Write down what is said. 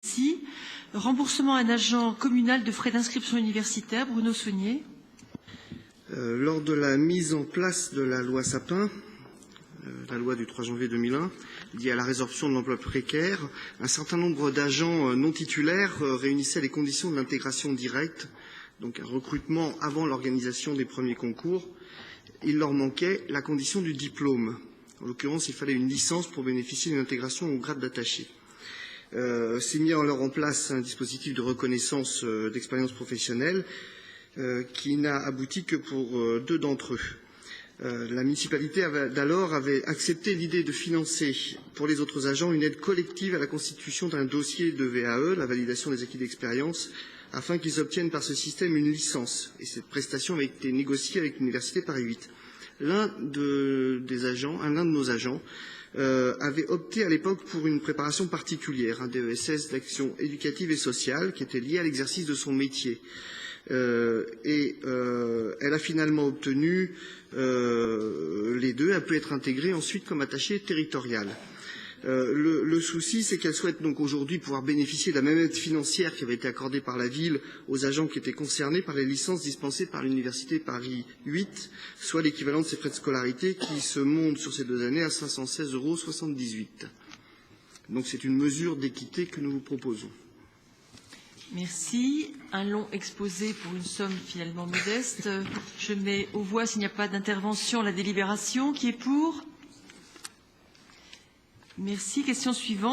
Merci. Remboursement à un agent communal de frais d'inscription universitaire, Bruno Saunier. Lors de la mise en place de la loi Sapin, la loi du 3 janvier 2001, liée à la résorption de l'emploi précaire, un certain nombre d'agents non titulaires réunissaient les conditions de l'intégration directe, donc un recrutement avant l'organisation des premiers concours. Il leur manquait la condition du diplôme. En l'occurrence, il fallait une licence pour bénéficier d'une intégration au grade d'attaché. C'est mis alors en place un dispositif de reconnaissance d'expérience professionnelle qui n'a abouti que pour 2 d'entre eux. La municipalité d'alors avait accepté l'idée de financer pour les autres agents une aide collective à la constitution d'un dossier de VAE, la validation des acquis d'expérience, afin qu'ils obtiennent par ce système une licence. Et cette prestation avait été négociée avec l'Université Paris 8. L'un de nos agents avait opté à l'époque pour une préparation particulière, un DESS d'action éducative et sociale, qui était lié à l'exercice de son métier. Elle a finalement obtenu les 2. Elle peut être intégrée ensuite comme attachée territoriale. Le souci, c'est qu'elle souhaite donc aujourd'hui pouvoir bénéficier de la même aide financière qui avait été accordée par la ville aux agents qui étaient concernés par les licences dispensées par l'Université Paris 8, soit l'équivalent de ses frais de scolarité qui se montent sur ces 2 années à 516,78 €. Donc c'est une mesure d'équité que nous vous proposons. Merci. Un long exposé pour une somme finalement modeste. Je mets aux voix, s'il n'y a pas d'intervention, la délibération. Qui est pour? Merci. Question suivante.